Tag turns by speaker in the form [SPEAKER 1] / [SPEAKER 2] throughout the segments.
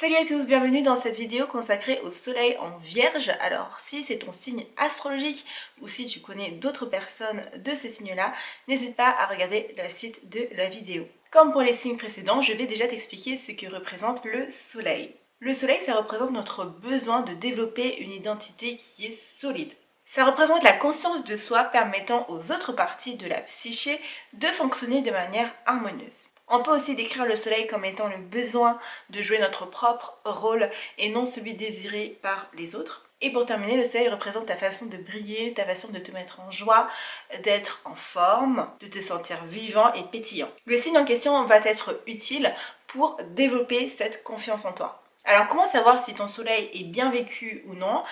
[SPEAKER 1] Salut à tous, bienvenue dans cette vidéo consacrée au soleil en vierge. Alors si c'est ton signe astrologique ou si tu connais d'autres personnes de ce signe-là, n'hésite pas à regarder la suite de la vidéo. Comme pour les signes précédents, je vais déjà t'expliquer ce que représente le soleil. Le soleil, ça représente notre besoin de développer une identité qui est solide. Ça représente la conscience de soi permettant aux autres parties de la psyché de fonctionner de manière harmonieuse. On peut aussi décrire le soleil comme étant le besoin de jouer notre propre rôle et non celui désiré par les autres. Et pour terminer, le soleil représente ta façon de briller, ta façon de te mettre en joie, d'être en forme, de te sentir vivant et pétillant. Le signe en question va être utile pour développer cette confiance en toi. Alors comment savoir si ton soleil est bien vécu ou non?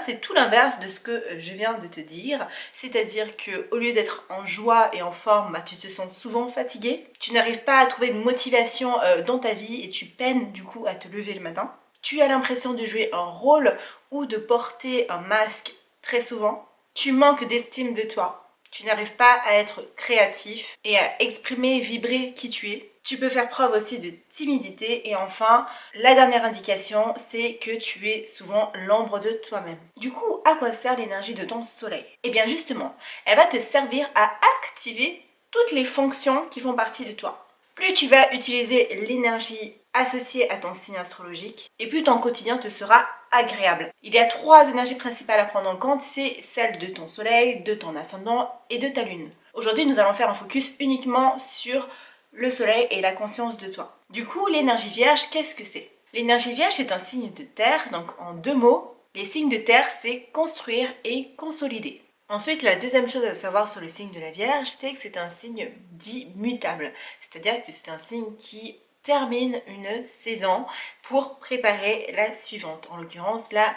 [SPEAKER 1] C'est tout l'inverse de ce que je viens de te dire, c'est-à-dire qu'au lieu d'être en joie et en forme, tu te sens souvent fatigué, tu n'arrives pas à trouver de motivation dans ta vie et tu peines du coup à te lever le matin. Tu as l'impression de jouer un rôle ou de porter un masque très souvent. Tu manques d'estime de toi. Tu n'arrives pas à être créatif et à exprimer, vibrer qui tu es. Tu peux faire preuve aussi de timidité et enfin, la dernière indication, c'est que tu es souvent l'ombre de toi-même. Du coup, à quoi sert l'énergie de ton soleil? Eh bien justement, elle va te servir à activer toutes les fonctions qui font partie de toi. Plus tu vas utiliser l'énergie associée à ton signe astrologique, et plus ton quotidien te sera agréable. Il y a 3 énergies principales à prendre en compte, c'est celle de ton soleil, de ton ascendant et de ta lune. Aujourd'hui, nous allons faire un focus uniquement sur le soleil et la conscience de toi. Du coup, l'énergie vierge, qu'est-ce que c'est? L'énergie vierge, c'est un signe de terre, donc en 2 mots, les signes de terre, c'est construire et consolider. Ensuite, la deuxième chose à savoir sur le signe de la Vierge, c'est que c'est un signe dit mutable, c'est-à-dire que c'est un signe qui termine une saison pour préparer la suivante. En l'occurrence, là,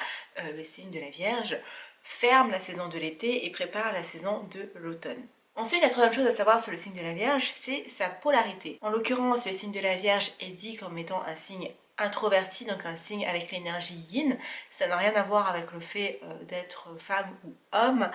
[SPEAKER 1] le signe de la Vierge ferme la saison de l'été et prépare la saison de l'automne. Ensuite, la troisième chose à savoir sur le signe de la Vierge, c'est sa polarité. En l'occurrence, le signe de la Vierge est dit comme étant un signe introverti, donc un signe avec l'énergie yin. Ça n'a rien à voir avec le fait d'être femme ou homme.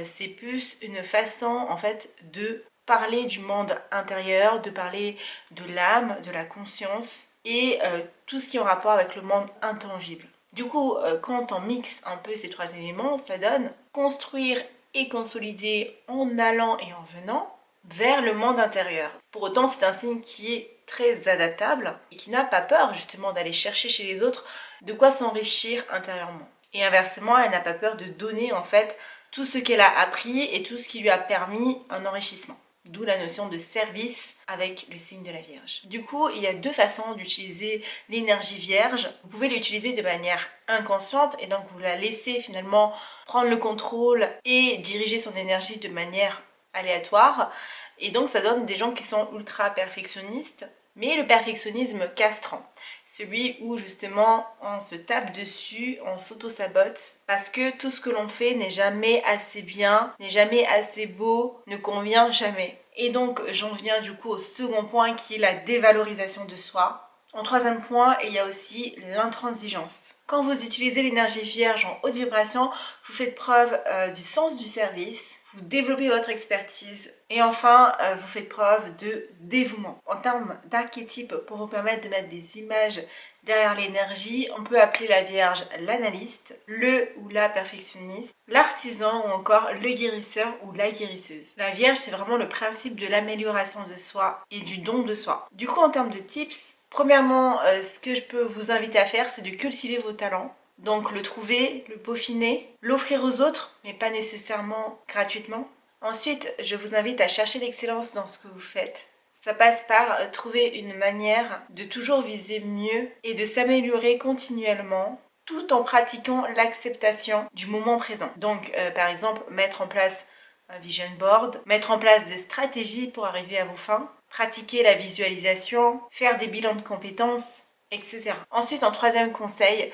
[SPEAKER 1] C'est plus une façon en fait de parler du monde intérieur, de parler de l'âme, de la conscience et tout ce qui est en rapport avec le monde intangible. Du coup, quand on mixe un peu ces 3 éléments, ça donne construire et consolider en allant et en venant vers le monde intérieur. Pour autant, c'est un signe qui est très adaptable et qui n'a pas peur justement d'aller chercher chez les autres de quoi s'enrichir intérieurement. Et inversement, elle n'a pas peur de donner en fait tout ce qu'elle a appris et tout ce qui lui a permis un enrichissement. D'où la notion de service avec le signe de la Vierge. Du coup, il y a 2 façons d'utiliser l'énergie Vierge. Vous pouvez l'utiliser de manière inconsciente et donc vous la laissez finalement prendre le contrôle et diriger son énergie de manière aléatoire. Et donc ça donne des gens qui sont ultra perfectionnistes, mais le perfectionnisme castrant. Celui où justement on se tape dessus, on s'auto-sabote parce que tout ce que l'on fait n'est jamais assez bien, n'est jamais assez beau, ne convient jamais. Et donc j'en viens du coup au second point qui est la dévalorisation de soi. En 3e point, il y a aussi l'intransigeance. Quand vous utilisez l'énergie vierge en haute vibration, vous faites preuve du sens du service, vous développez votre expertise et enfin, vous faites preuve de dévouement. En termes d'archétype, pour vous permettre de mettre des images derrière l'énergie, on peut appeler la Vierge l'analyste, le ou la perfectionniste, l'artisan ou encore le guérisseur ou la guérisseuse. La Vierge, c'est vraiment le principe de l'amélioration de soi et du don de soi. Du coup, en termes de tips, premièrement, ce que je peux vous inviter à faire, c'est de cultiver vos talents. Donc le trouver, le peaufiner, l'offrir aux autres, mais pas nécessairement gratuitement. Ensuite, je vous invite à chercher l'excellence dans ce que vous faites. Ça passe par trouver une manière de toujours viser mieux et de s'améliorer continuellement tout en pratiquant l'acceptation du moment présent. Donc par exemple, mettre en place un vision board, mettre en place des stratégies pour arriver à vos fins, pratiquer la visualisation, faire des bilans de compétences, etc. Ensuite, en 3e conseil,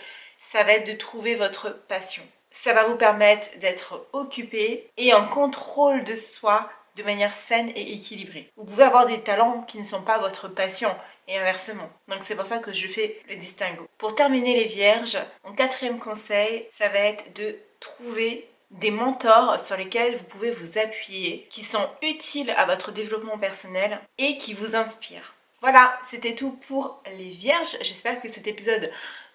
[SPEAKER 1] ça va être de trouver votre passion. Ça va vous permettre d'être occupé et en contrôle de soi de manière saine et équilibrée. Vous pouvez avoir des talents qui ne sont pas votre passion et inversement. Donc c'est pour ça que je fais le distinguo. Pour terminer les vierges, mon 4e conseil, ça va être de trouver des mentors sur lesquels vous pouvez vous appuyer, qui sont utiles à votre développement personnel et qui vous inspirent. Voilà, c'était tout pour les vierges. J'espère que cet épisode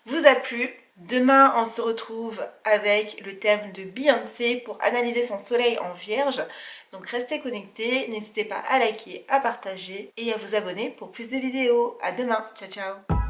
[SPEAKER 1] vous a plu. Demain, on se retrouve avec le thème de Beyoncé pour analyser son soleil en vierge. Donc restez connectés, n'hésitez pas à liker, à partager et à vous abonner pour plus de vidéos. À demain, ciao ciao.